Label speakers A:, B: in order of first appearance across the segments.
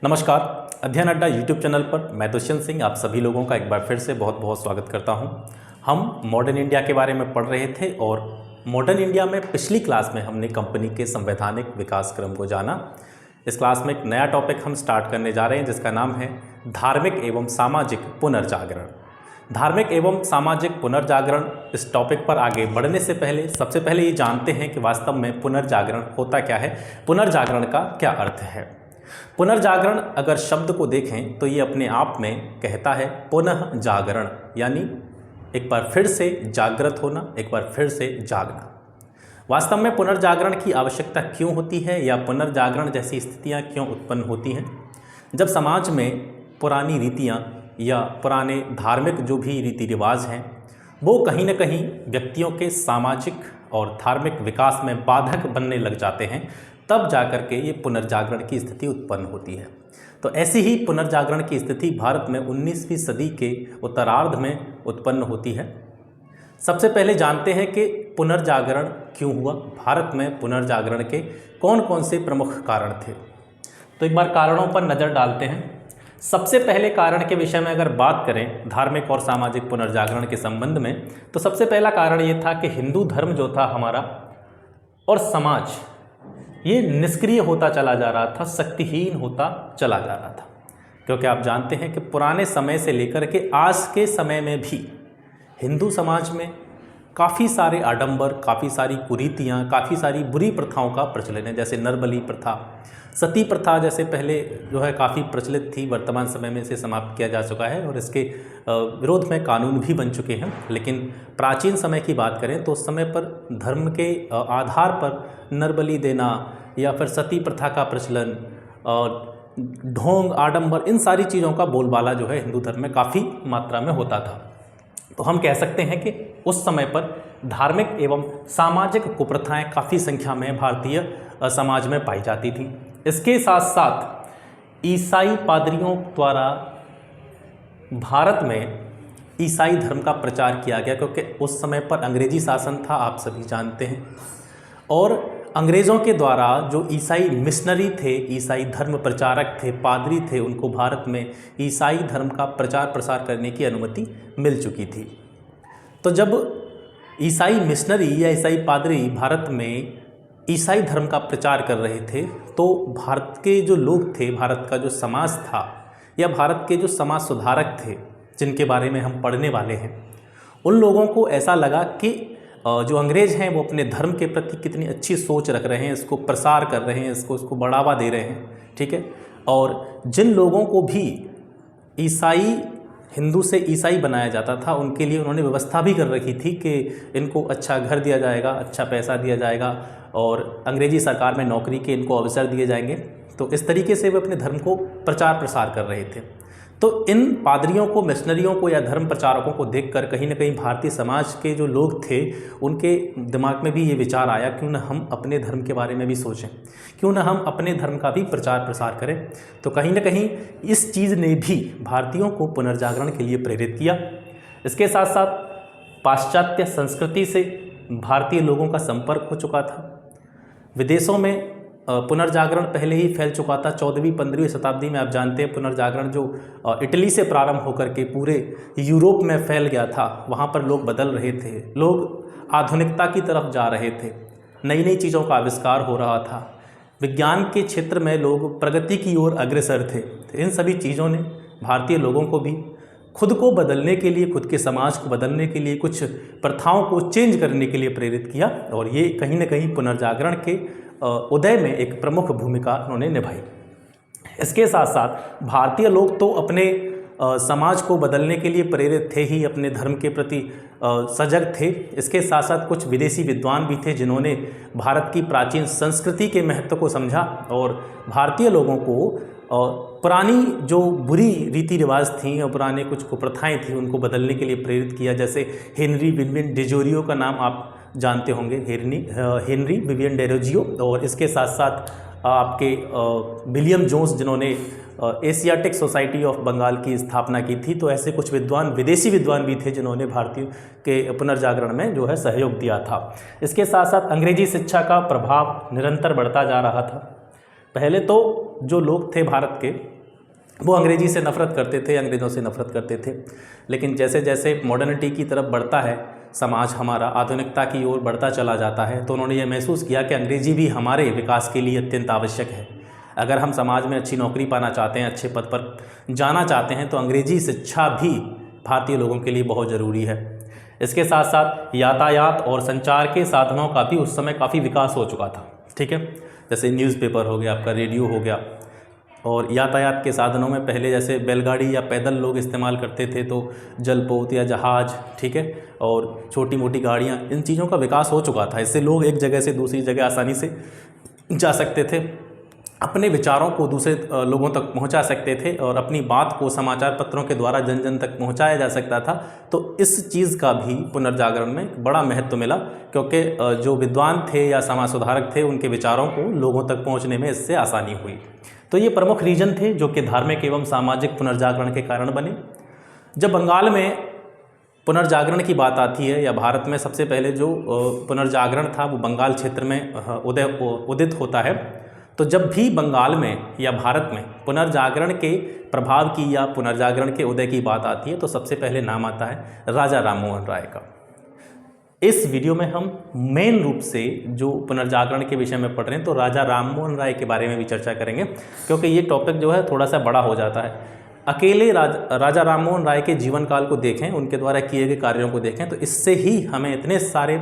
A: नमस्कार। अध्ययन अड्डा यूट्यूब चैनल पर मैं दुष्यंत सिंह आप सभी लोगों का एक बार फिर से बहुत बहुत स्वागत करता हूं। हम मॉडर्न इंडिया के बारे में पढ़ रहे थे और मॉडर्न इंडिया में पिछली क्लास में हमने कंपनी के संवैधानिक विकास क्रम को जाना। इस क्लास में एक नया टॉपिक हम स्टार्ट करने जा रहे हैं जिसका नाम है धार्मिक एवं सामाजिक पुनर्जागरण। धार्मिक एवं सामाजिक पुनर्जागरण इस टॉपिक पर आगे बढ़ने से पहले सबसे पहले ये जानते हैं कि वास्तव में पुनर्जागरण होता क्या है, पुनर्जागरण का क्या अर्थ है। पुनर्जागरण अगर शब्द को देखें तो ये अपने आप में कहता है पुनः जागरण, यानी एक बार फिर से जागृत होना, एक बार फिर से जागना। वास्तव में पुनर्जागरण की आवश्यकता क्यों होती है या पुनर्जागरण जैसी स्थितियां क्यों उत्पन्न होती हैं। जब समाज में पुरानी रीतियां या पुराने धार्मिक जो भी रीति रिवाज हैं वो कहीं ना कहीं व्यक्तियों के सामाजिक और धार्मिक विकास में बाधक बनने लग जाते हैं, तब जाकर के ये पुनर्जागरण की स्थिति उत्पन्न होती है। तो ऐसी ही पुनर्जागरण की स्थिति भारत में 19वीं सदी के उत्तरार्ध में उत्पन्न होती है। सबसे पहले जानते हैं कि पुनर्जागरण क्यों हुआ, भारत में पुनर्जागरण के कौन कौन से प्रमुख कारण थे। तो एक बार कारणों पर नज़र डालते हैं। सबसे पहले कारण के विषय में अगर बात करें धार्मिक और सामाजिक पुनर्जागरण के संबंध में, तो सबसे पहला कारण ये था कि हिंदू धर्म जो था हमारा और समाज ये निष्क्रिय होता चला जा रहा था, शक्तिहीन होता चला जा रहा था। क्योंकि आप जानते हैं कि पुराने समय से लेकर के आज के समय में भी हिंदू समाज में काफ़ी सारे आडंबर, काफ़ी सारी कुरीतियाँ, काफ़ी सारी बुरी प्रथाओं का प्रचलन है। जैसे नरबली प्रथा, सती प्रथा जैसे पहले जो है काफ़ी प्रचलित थी, वर्तमान समय में इसे समाप्त किया जा चुका है और इसके विरोध में कानून भी बन चुके हैं। लेकिन प्राचीन समय की बात करें तो उस समय पर धर्म के आधार पर नरबली देना या फिर सती प्रथा का प्रचलन और ढोंग, आडंबर, इन सारी चीज़ों का बोलबाला जो है हिंदू धर्म में काफ़ी मात्रा में होता था। तो हम कह सकते हैं कि उस समय पर धार्मिक एवं सामाजिक कुप्रथाएं काफ़ी संख्या में भारतीय समाज में पाई जाती थी। इसके साथ साथ ईसाई पादरियों द्वारा भारत में ईसाई धर्म का प्रचार किया गया, क्योंकि उस समय पर अंग्रेजी शासन था, आप सभी जानते हैं। और अंग्रेज़ों के द्वारा जो ईसाई मिशनरी थे, ईसाई धर्म प्रचारक थे, पादरी थे, उनको भारत में ईसाई धर्म का प्रचार प्रसार करने की अनुमति मिल चुकी थी। तो जब ईसाई मिशनरी या ईसाई पादरी भारत में ईसाई धर्म का प्रचार कर रहे थे, तो भारत के जो लोग थे, भारत का जो समाज था या भारत के जो समाज सुधारक थे जिनके बारे में हम पढ़ने वाले हैं, उन लोगों को ऐसा लगा कि जो अंग्रेज़ हैं वो अपने धर्म के प्रति कितनी अच्छी सोच रख रहे हैं, इसको प्रसार कर रहे हैं, इसको बढ़ावा दे रहे हैं, ठीक है। और जिन लोगों को भी ईसाई, हिंदू से ईसाई बनाया जाता था, उनके लिए उन्होंने व्यवस्था भी कर रखी थी कि इनको अच्छा घर दिया जाएगा, अच्छा पैसा दिया जाएगा और अंग्रेजी सरकार में नौकरी के इनको अवसर दिए जाएंगे। तो इस तरीके से वे अपने धर्म को प्रचार प्रसार कर रहे थे। तो इन पादरियों को, मिशनरियों को या धर्म प्रचारकों को देखकर कहीं ना कहीं भारतीय समाज के जो लोग थे उनके दिमाग में भी ये विचार आया, क्यों ना हम अपने धर्म के बारे में भी सोचें, क्यों ना हम अपने धर्म का भी प्रचार प्रसार करें। तो कहीं ना कहीं इस चीज़ ने भी भारतीयों को पुनर्जागरण के लिए प्रेरित किया। इसके साथ साथ पाश्चात्य संस्कृति से भारतीय लोगों का संपर्क हो चुका था। विदेशों में पुनर्जागरण पहले ही फैल चुका था। 14वीं-15वीं शताब्दी में आप जानते हैं पुनर्जागरण जो इटली से प्रारंभ होकर के पूरे यूरोप में फैल गया था, वहाँ पर लोग बदल रहे थे, लोग आधुनिकता की तरफ जा रहे थे, नई नई चीज़ों का आविष्कार हो रहा था, विज्ञान के क्षेत्र में लोग प्रगति की ओर अग्रसर थे। तो इन सभी चीज़ों ने भारतीय लोगों को भी खुद को बदलने के लिए, खुद के समाज को बदलने के लिए, कुछ प्रथाओं को चेंज करने के लिए प्रेरित किया और ये कहीं ना कहीं पुनर्जागरण के उदय में एक प्रमुख भूमिका उन्होंने निभाई। इसके साथ साथ भारतीय लोग तो अपने समाज को बदलने के लिए प्रेरित थे ही, अपने धर्म के प्रति सजग थे। इसके साथ साथ कुछ विदेशी विद्वान भी थे जिन्होंने भारत की प्राचीन संस्कृति के महत्व को समझा और भारतीय लोगों को पुरानी जो बुरी रीति रिवाज थी और पुराने कुछ कुप्रथाएं थी उनको बदलने के लिए प्रेरित किया। जैसे हेनरी विवियन डेरोजियो का नाम आप जानते होंगे, हेनरी विवियन डेरोजियो। और इसके साथ साथ आपके विलियम जोन्स जिन्होंने एशियाटिक सोसाइटी ऑफ बंगाल की स्थापना की थी। तो ऐसे कुछ विद्वान, विदेशी विद्वान भी थे जिन्होंने भारतीय के पुनर्जागरण में जो है सहयोग दिया था। इसके साथ साथ अंग्रेजी शिक्षा का प्रभाव निरंतर बढ़ता जा रहा था। पहले तो जो लोग थे भारत के, वो अंग्रेजी से नफ़रत करते थे, अंग्रेज़ों से नफ़रत करते थे। लेकिन जैसे जैसे मॉडर्निटी की तरफ बढ़ता है समाज, हमारा आधुनिकता की ओर बढ़ता चला जाता है, तो उन्होंने ये महसूस किया कि अंग्रेज़ी भी हमारे विकास के लिए अत्यंत आवश्यक है। अगर हम समाज में अच्छी नौकरी पाना चाहते हैं, अच्छे पद पर जाना चाहते हैं, तो अंग्रेज़ी शिक्षा भी भारतीय लोगों के लिए बहुत ज़रूरी है। इसके साथ साथ यातायात और संचार के साधनों का भी उस समय काफ़ी विकास हो चुका था, ठीक है। जैसे न्यूज़पेपर हो गया, आपका रेडियो हो गया, और यातायात के साधनों में पहले जैसे बैलगाड़ी या पैदल लोग इस्तेमाल करते थे, तो जलपोत या जहाज़, ठीक है, और छोटी मोटी गाड़ियाँ, इन चीज़ों का विकास हो चुका था। इससे लोग एक जगह से दूसरी जगह आसानी से जा सकते थे, अपने विचारों को दूसरे लोगों तक पहुंचा सकते थे, और अपनी बात को समाचार पत्रों के द्वारा जन जन तक पहुंचाया जा सकता था। तो इस चीज़ का भी पुनर्जागरण में बड़ा महत्व मिला, क्योंकि जो विद्वान थे या समाज सुधारक थे, उनके विचारों को लोगों तक पहुंचने में इससे आसानी हुई। तो ये प्रमुख रीजन थे जो कि धार्मिक एवं सामाजिक पुनर्जागरण के कारण बने। जब बंगाल में पुनर्जागरण की बात आती है, या भारत में सबसे पहले जो पुनर्जागरण था वो बंगाल क्षेत्र में उदित होता है, तो जब भी बंगाल में या भारत में पुनर्जागरण के प्रभाव की या पुनर्जागरण के उदय की बात आती है, तो सबसे पहले नाम आता है राजा राममोहन राय का। इस वीडियो में हम मेन रूप से जो पुनर्जागरण के विषय में पढ़ रहे हैं, तो राजा राममोहन राय के बारे में भी चर्चा करेंगे, क्योंकि ये टॉपिक जो है थोड़ा सा बड़ा हो जाता है। अकेले राजा राममोहन राय के जीवन काल को देखें, उनके द्वारा किए गए कार्यों को देखें, तो इससे ही हमें इतने सारे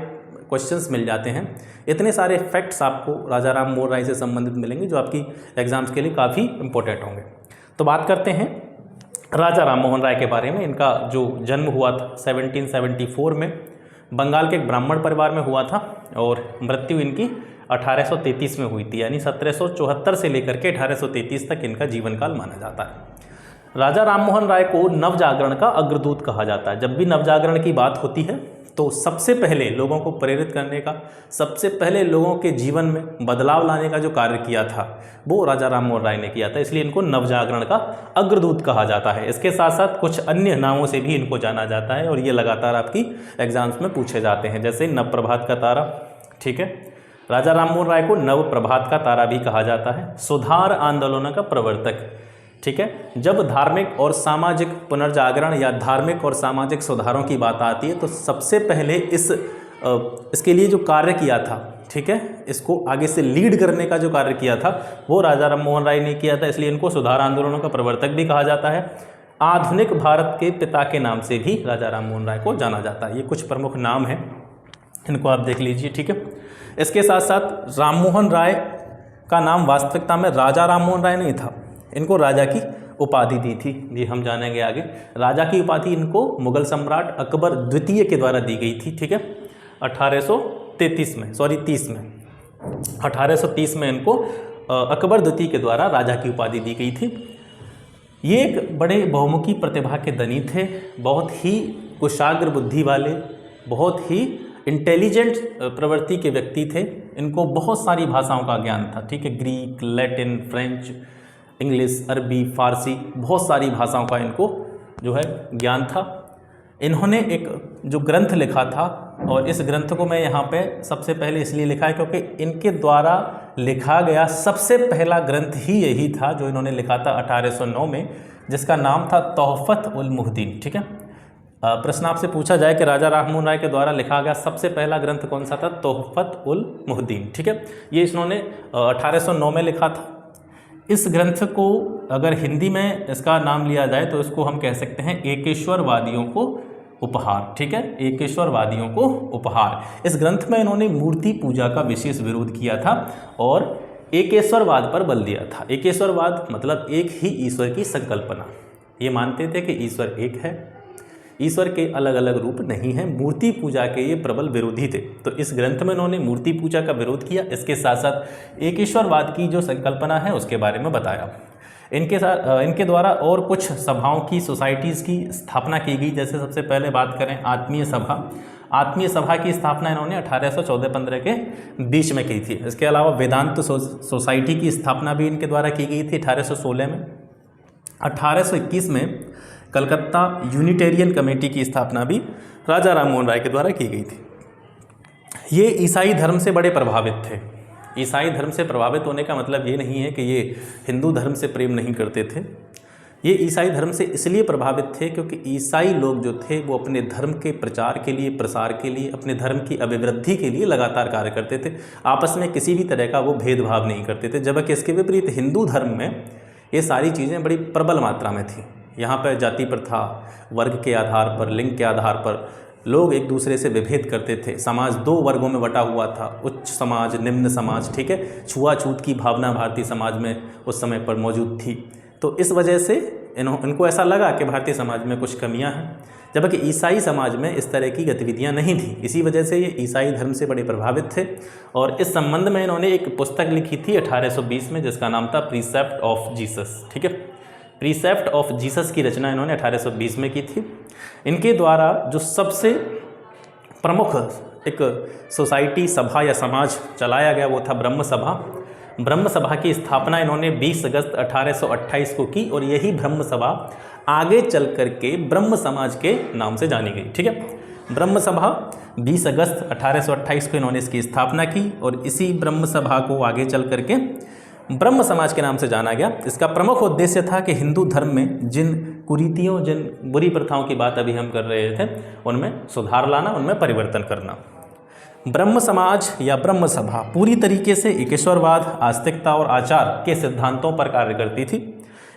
A: क्वेश्चंस मिल जाते हैं, इतने सारे फैक्ट्स आपको राजा राममोहन राय से संबंधित मिलेंगे, जो आपकी एग्जाम्स के लिए काफ़ी इंपॉर्टेंट होंगे। तो बात करते हैं राजा राममोहन राय के बारे में। इनका जो जन्म हुआ था 1774 में बंगाल के एक ब्राह्मण परिवार में हुआ था, और मृत्यु इनकी 1833 में हुई थी, यानी 1774 से लेकर के 1833 तक इनका जीवन काल माना जाता है। राजा राममोहन राय को नवजागरण का अग्रदूत कहा जाता है। जब भी नवजागरण की बात होती है, तो सबसे पहले लोगों को प्रेरित करने का, सबसे पहले लोगों के जीवन में बदलाव लाने का जो कार्य किया था, वो राजा राममोहन राय ने किया था, इसलिए इनको नवजागरण का अग्रदूत कहा जाता है। इसके साथ साथ कुछ अन्य नामों से भी इनको जाना जाता है, और ये लगातार आपकी एग्जाम्स में पूछे जाते हैं, जैसे नवप्रभात का तारा, ठीक है। राजा राममोहन राय को नवप्रभात का तारा भी कहा जाता है। सुधार आंदोलनों का प्रवर्तक, ठीक है। जब धार्मिक और सामाजिक पुनर्जागरण या धार्मिक और सामाजिक सुधारों की बात आती है, तो सबसे पहले इसके लिए जो कार्य किया था, ठीक है, इसको आगे से लीड करने का जो कार्य किया था, वो राजा राममोहन राय ने किया था, इसलिए इनको सुधार आंदोलनों का प्रवर्तक भी कहा जाता है। आधुनिक भारत के पिता के नाम से भी राजा राममोहन राय को जाना जाता है। ये कुछ प्रमुख नाम हैं, इनको आप देख लीजिए, ठीक है। इसके साथ साथ राममोहन राय का नाम वास्तविकता में राजा राममोहन राय नहीं था, इनको राजा की उपाधि दी थी, ये हम जानेंगे आगे। राजा की उपाधि इनको मुगल सम्राट अकबर द्वितीय के द्वारा दी गई थी, ठीक है, 1830 में 1830 में इनको अकबर द्वितीय के द्वारा राजा की उपाधि दी गई थी। ये एक बड़े बहुमुखी प्रतिभा के धनी थे, बहुत ही कुशाग्र बुद्धि वाले, बहुत ही इंटेलिजेंट प्रवृत्ति के व्यक्ति थे। इनको बहुत सारी भाषाओं का ज्ञान था, ठीक है, ग्रीक, लैटिन, फ्रेंच, इंग्लिश, अरबी, फारसी, बहुत सारी भाषाओं का इनको जो है ज्ञान था। इन्होंने एक जो ग्रंथ लिखा था, और इस ग्रंथ को मैं यहाँ पे सबसे पहले इसलिए लिखा है क्योंकि इनके द्वारा लिखा गया सबसे पहला ग्रंथ ही यही था जो इन्होंने लिखा था 1809 में, जिसका नाम था तोहफत उल मुहद्दीन, ठीक है। प्रश्न आपसे पूछा जाए कि राजा राममोहन राय के द्वारा लिखा गया सबसे पहला ग्रंथ कौन सा था, तोहफत उल मुहद्दीन, ठीक है। ये इन्होंने 1809 में लिखा था। इस ग्रंथ को अगर हिंदी में इसका नाम लिया जाए तो इसको हम कह सकते हैं एकेश्वरवादियों को उपहार, ठीक है, एकेश्वरवादियों को उपहार। इस ग्रंथ में इन्होंने मूर्ति पूजा का विशेष विरोध किया था और एकेश्वरवाद पर बल दिया था। एकेश्वरवाद मतलब एक ही ईश्वर की संकल्पना। ये मानते थे कि ईश्वर एक है, ईश्वर के अलग अलग रूप नहीं हैं। मूर्ति पूजा के ये प्रबल विरोधी थे, तो इस ग्रंथ में उन्होंने मूर्ति पूजा का विरोध किया। इसके साथ साथ एकेश्वरवाद की जो संकल्पना है उसके बारे में बताया। इनके द्वारा और कुछ सभाओं की, सोसाइटीज़ की स्थापना की गई। जैसे सबसे पहले बात करें आत्मीय सभा। आत्मीय सभा की स्थापना इन्होंने 1814-15 के बीच में की थी। इसके अलावा वेदांत सोसाइटी की स्थापना भी इनके द्वारा की गई थी 1816 में। 1821 में कलकत्ता यूनिटेरियन कमेटी की स्थापना भी राजा राममोहन राय के द्वारा की गई थी। ये ईसाई धर्म से बड़े प्रभावित थे। ईसाई धर्म से प्रभावित होने का मतलब ये नहीं है कि ये हिंदू धर्म से प्रेम नहीं करते थे। ये ईसाई धर्म से इसलिए प्रभावित थे क्योंकि ईसाई लोग जो थे वो अपने धर्म के प्रचार के लिए, प्रसार के लिए, अपने धर्म की अभिवृद्धि के लिए लगातार कार्य करते थे। आपस में किसी भी तरह का वो भेदभाव नहीं करते थे, जबकि इसके विपरीत हिंदू धर्म में ये सारी चीज़ें बड़ी प्रबल मात्रा में थी। यहाँ पर जाति प्रथा, वर्ग के आधार पर, लिंग के आधार पर लोग एक दूसरे से विभेद करते थे। समाज दो वर्गों में बटा हुआ था, उच्च समाज, निम्न समाज, ठीक है। छुआछूत की भावना भारतीय समाज में उस समय पर मौजूद थी। तो इस वजह से इनको ऐसा लगा कि भारतीय समाज में कुछ कमियां हैं, जबकि ईसाई समाज में इस तरह की गतिविधियां नहीं थी। इसी वजह से ये ईसाई धर्म से बड़े प्रभावित थे और इस संबंध में इन्होंने एक पुस्तक लिखी थी 1820 में, जिसका नाम था प्रीसेप्ट ऑफ जीसस, ठीक है। प्रीसेप्ट ऑफ जीसस की रचना इन्होंने 1820 में की थी। इनके द्वारा जो सबसे प्रमुख एक सोसाइटी, सभा या समाज चलाया गया वो था ब्रह्म सभा। ब्रह्म सभा की स्थापना इन्होंने 20 अगस्त 1828 को की और यही ब्रह्म सभा आगे चल कर के ब्रह्म समाज के नाम से जानी गई, ठीक है। ब्रह्म सभा 20 अगस्त 1828 को इन्होंने इसकी स्थापना की और इसी ब्रह्म सभा को आगे चल कर के ब्रह्म समाज के नाम से जाना गया। इसका प्रमुख उद्देश्य था कि हिंदू धर्म में जिन कुरीतियों, जिन बुरी प्रथाओं की बात अभी हम कर रहे थे, उनमें सुधार लाना, उनमें परिवर्तन करना। ब्रह्म समाज या ब्रह्म सभा पूरी तरीके से एकेश्वरवाद, आस्तिकता और आचार के सिद्धांतों पर कार्य करती थी।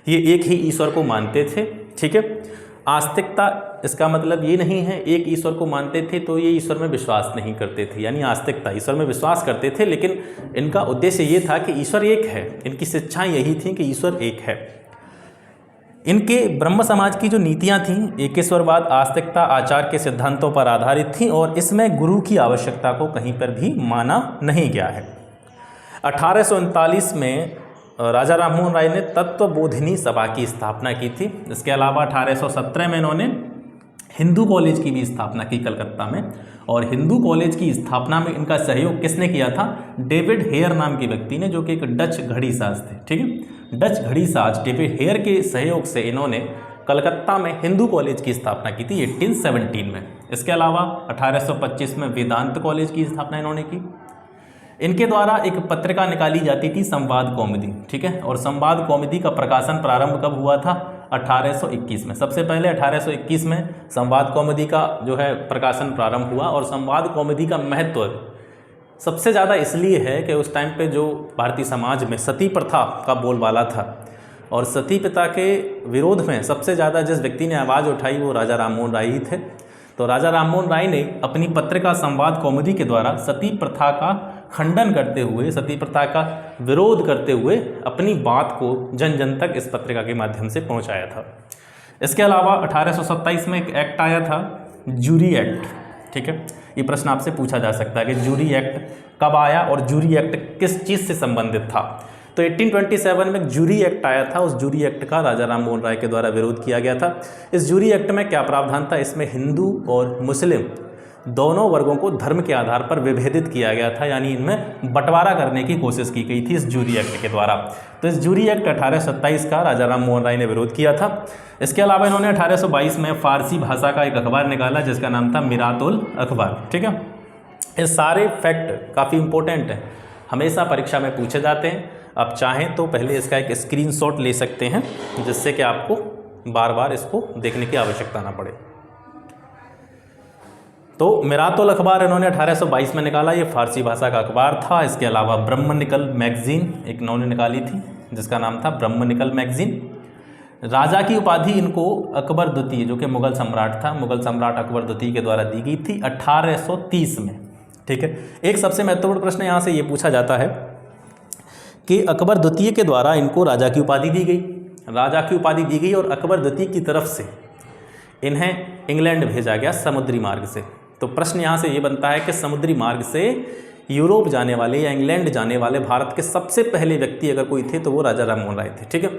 A: ये एक ही ईश्वर को मानते थे, ठीक है। आस्तिकता, इसका मतलब ये नहीं है एक ईश्वर को मानते थे तो ये ईश्वर में विश्वास नहीं करते थे, यानी आस्तिकता, ईश्वर में विश्वास करते थे, लेकिन इनका उद्देश्य ये था कि ईश्वर एक है। इनकी शिक्षाएं यही थी कि ईश्वर एक है। इनके ब्रह्म समाज की जो नीतियां थीं एकेश्वरवाद, आस्तिकता, आचार के सिद्धांतों पर आधारित थीं और इसमें गुरु की आवश्यकता को कहीं पर भी माना नहीं गया है। 1839 में राजा राममोहन राय ने तत्वबोधिनी सभा की स्थापना की थी। इसके अलावा 1817 में इन्होंने हिंदू कॉलेज की भी स्थापना की कलकत्ता में, और हिंदू कॉलेज की स्थापना में इनका सहयोग किसने किया था? डेविड हेयर नाम के व्यक्ति ने, जो कि एक डच घड़ीसाज थे, ठीक है। डच घड़ीसाज डेविड हेयर के सहयोग से इन्होंने कलकत्ता में हिंदू कॉलेज की स्थापना की थी 1817 में। इसके अलावा 1825 में वेदांत कॉलेज की स्थापना इन्होंने की। इनके द्वारा एक पत्रिका निकाली जाती थी संवाद कौमुदी, ठीक है। और संवाद कौमुदी का प्रकाशन प्रारंभ कब हुआ था? 1821 में। सबसे पहले 1821 में संवाद कौमुदी का जो है प्रकाशन प्रारंभ हुआ। और संवाद कौमुदी का महत्व सबसे ज़्यादा इसलिए है कि उस टाइम पे जो भारतीय समाज में सती प्रथा का बोलबाला था और सती प्रथा के विरोध में सबसे ज़्यादा जिस व्यक्ति ने आवाज़ उठाई वो राजा राममोहन राय ही थे। तो राजा राममोहन राय ने अपनी पत्रिका संवाद कौमुदी के द्वारा सती प्रथा का खंडन करते हुए, सती प्रथा का विरोध करते हुए अपनी बात को जन जन तक इस पत्रिका के माध्यम से पहुंचाया था। इसके अलावा 1827 में एक एक्ट आया था, जूरी एक्ट, ठीक है। ये प्रश्न आपसे पूछा जा सकता है कि जूरी एक्ट कब आया और जूरी एक्ट किस चीज़ से संबंधित था। तो 1827 में एक जूरी एक्ट आया था। उस जूरी एक्ट का राजा राममोहन राय के द्वारा विरोध किया गया था। इस जूरी एक्ट में क्या प्रावधान था? इसमें हिंदू और मुस्लिम दोनों वर्गों को धर्म के आधार पर विभेदित किया गया था, यानी इनमें बंटवारा करने की कोशिश की गई थी इस जूरी एक्ट के द्वारा। तो इस जूरी एक्ट 1827 का राजा राममोहन राय ने विरोध किया था। इसके अलावा इन्होंने 1822 में फारसी भाषा का एक अखबार निकाला जिसका नाम था मिरातुल अखबार, ठीक है। ये सारे फैक्ट काफ़ी इंपॉर्टेंट हैं, हमेशा परीक्षा में पूछे जाते हैं। आप चाहें तो पहले इसका एक स्क्रीनशॉट ले सकते हैं जिससे कि आपको बार बार इसको देखने की आवश्यकता ना पड़े। तो मिरातुल अखबार इन्होंने 1822 में निकाला, ये फारसी भाषा का अखबार था। इसके अलावा ब्रह्मनिकल मैगजीन एक इन्होंने निकाली थी जिसका नाम था ब्रह्मनिकल मैगजीन। राजा की उपाधि इनको अकबर द्वितीय, जो कि मुगल सम्राट था, मुगल सम्राट अकबर द्वितीय के द्वारा दी गई थी 1830 में, ठीक है। एक सबसे महत्वपूर्ण प्रश्न यहाँ से ये पूछा जाता है कि अकबर द्वितीय के द्वारा इनको राजा की उपाधि दी गई, राजा की उपाधि दी गई और अकबर द्वितीय की तरफ से इन्हें इंग्लैंड भेजा गया समुद्री मार्ग से। तो प्रश्न यहाँ से ये बनता है कि समुद्री मार्ग से यूरोप जाने वाले या इंग्लैंड जाने वाले भारत के सबसे पहले व्यक्ति अगर कोई थे तो वो राजा राममोहन राय थे, ठीक है।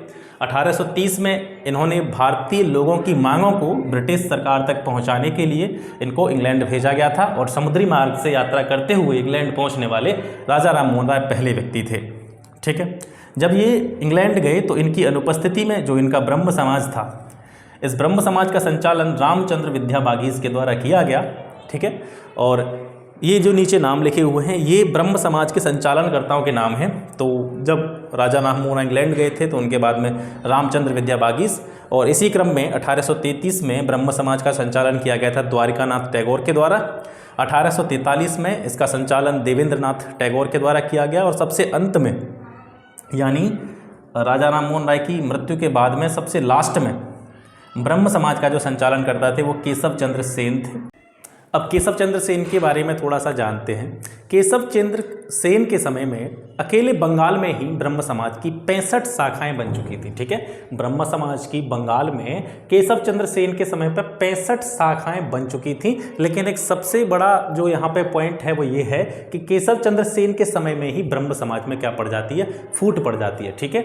A: 1830 में इन्होंने भारतीय लोगों की मांगों को ब्रिटिश सरकार तक पहुंचाने के लिए इनको इंग्लैंड भेजा गया था और समुद्री मार्ग से यात्रा करते हुए इंग्लैंड पहुंचने वाले राजा राममोहन राय पहले व्यक्ति थे, ठीक है। जब ये इंग्लैंड गए तो इनकी अनुपस्थिति में जो इनका ब्रह्म समाज था, इस ब्रह्म समाज का संचालन रामचंद्र विद्या बागीश के द्वारा किया गया, ठीक है। और ये जो नीचे नाम लिखे हुए हैं ये ब्रह्म समाज के संचालनकर्ताओं के नाम हैं। तो जब राजा राममोहन इंग्लैंड गए थे तो उनके बाद में रामचंद्र विद्या बागीस, और इसी क्रम में 1833 में ब्रह्म समाज का संचालन किया गया था द्वारिकानाथ टैगोर के द्वारा। 1843 में इसका संचालन देवेंद्रनाथ टैगोर के द्वारा किया गया, और सबसे अंत में यानी राजा राममोहन राय की मृत्यु के बाद में सबसे लास्ट में ब्रह्म समाज का जो संचालन करता थे वो केशव चंद्र सेन थे। अब केशव चंद्र सेन के बारे में थोड़ा सा जानते हैं। केशव चंद्र सेन के समय में अकेले बंगाल में ही ब्रह्म समाज की 65 शाखाएं बन चुकी थी। ठीक है, ब्रह्म समाज की बंगाल में केशव चंद्र सेन के समय पर 65 शाखाएं बन चुकी थी। लेकिन एक सबसे बड़ा जो यहाँ पे पॉइंट है वो ये है कि केशव चंद्र सेन के समय में ही ब्रह्म समाज में क्या पड़ जाती है, फूट पड़ जाती है। ठीक है,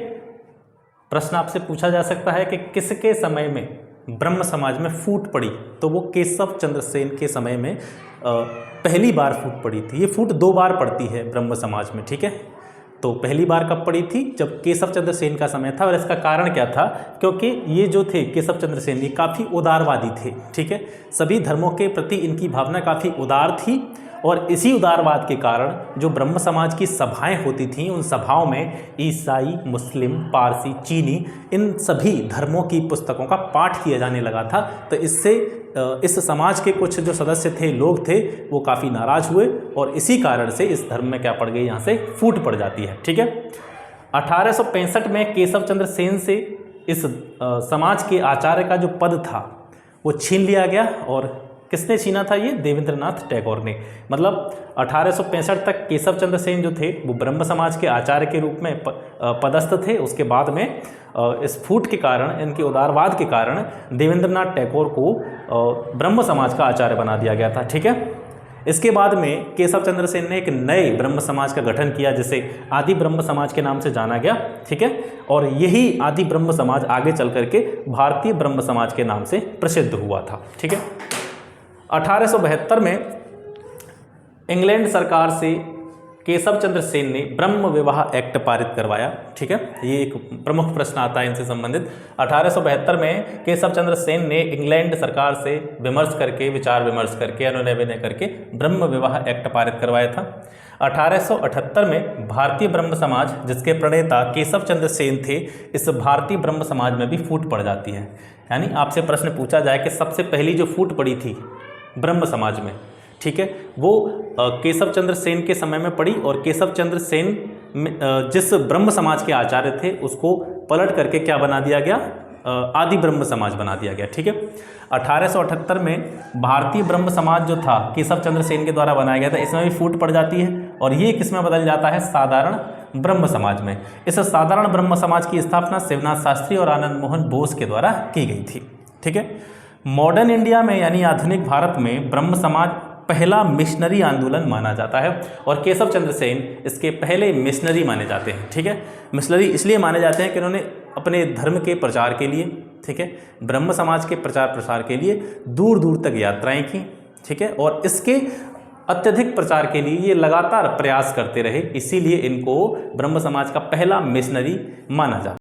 A: प्रश्न आपसे पूछा जा सकता है कि किसके समय में ब्रह्म समाज में फूट पड़ी, तो वो केशव चंद्र सेन के समय में पहली बार फूट पड़ी थी। ये फूट 2 बार पड़ती है ब्रह्म समाज में। ठीक है, तो पहली बार कब पड़ी थी, जब केशव चंद्र सेन का समय था। और इसका कारण क्या था, क्योंकि ये जो थे केशव चंद्र सेन ये काफ़ी उदारवादी थे। ठीक है, सभी धर्मों के प्रति इनकी भावना काफ़ी उदार थी, और इसी उदारवाद के कारण जो ब्रह्म समाज की सभाएं होती थीं उन सभाओं में ईसाई, मुस्लिम, पारसी, चीनी इन सभी धर्मों की पुस्तकों का पाठ किया जाने लगा था। तो इससे इस समाज के कुछ जो सदस्य थे, लोग थे, वो काफ़ी नाराज़ हुए, और इसी कारण से इस धर्म में क्या पड़ गई, यहाँ से फूट पड़ जाती है। ठीक है, 1865 में केशव चंद्र सेन से इस समाज के आचार्य का जो पद था वो छीन लिया गया। और किसने छीना था, ये देवेंद्रनाथ टैगोर ने। मतलब 1865 तक केशव चंद्र सेन जो थे वो ब्रह्म समाज के आचार्य के रूप में पदस्थ थे। उसके बाद में इस फूट के कारण, इनके उदारवाद के कारण देवेंद्रनाथ टैगोर को ब्रह्म समाज का आचार्य बना दिया गया था। ठीक है, इसके बाद में केशव चंद्र सेन ने एक नए ब्रह्म समाज का गठन किया जिसे आदि ब्रह्म समाज के नाम से जाना गया। ठीक है, और यही आदि ब्रह्म समाज आगे चल करके भारतीय ब्रह्म समाज के नाम से प्रसिद्ध हुआ था। ठीक है, 1872 में इंग्लैंड सरकार से केशव चंद्र सेन ने ब्रह्म विवाह एक्ट पारित करवाया। ठीक है, ये एक प्रमुख प्रश्न आता है इनसे संबंधित। 1872 में केशव चंद्र सेन ने इंग्लैंड सरकार से विचार विमर्श करके अनुनय विनय करके ब्रह्म विवाह एक्ट पारित करवाया था। 1878 में भारतीय ब्रह्म समाज, जिसके प्रणेता केशव चंद्र सेन थे, इस भारतीय ब्रह्म समाज में भी फूट पड़ जाती है। यानी आपसे प्रश्न पूछा जाए कि सबसे पहली जो फूट पड़ी थी ब्रह्म समाज में, ठीक है, वो केशव चंद्र सेन के समय में पड़ी, और केशव चंद्र सेन जिस ब्रह्म समाज के आचार्य थे उसको पलट करके क्या बना दिया गया, आदि ब्रह्म समाज बना दिया गया। ठीक है, 1878 में भारतीय ब्रह्म समाज जो था केशव चंद्र सेन के द्वारा बनाया गया था, इसमें भी फूट पड़ जाती है, और ये किसमें बदल जाता है, साधारण ब्रह्म समाज में। इस साधारण ब्रह्म समाज की स्थापना शिवनाथ शास्त्री और आनंद मोहन बोस के द्वारा की गई थी। ठीक है, मॉडर्न इंडिया में यानी आधुनिक भारत में ब्रह्म समाज पहला मिशनरी आंदोलन माना जाता है, और केशव चंद्र सेन इसके पहले मिशनरी माने जाते हैं। ठीक है, मिशनरी इसलिए माने जाते हैं कि उन्होंने अपने धर्म के प्रचार के लिए, ठीक है, ब्रह्म समाज के प्रचार प्रसार के लिए दूर दूर तक यात्राएं की। ठीक है, और इसके अत्यधिक प्रचार के लिए ये लगातार प्रयास करते रहे, इसीलिए इनको ब्रह्म समाज का पहला मिशनरी माना जाता है।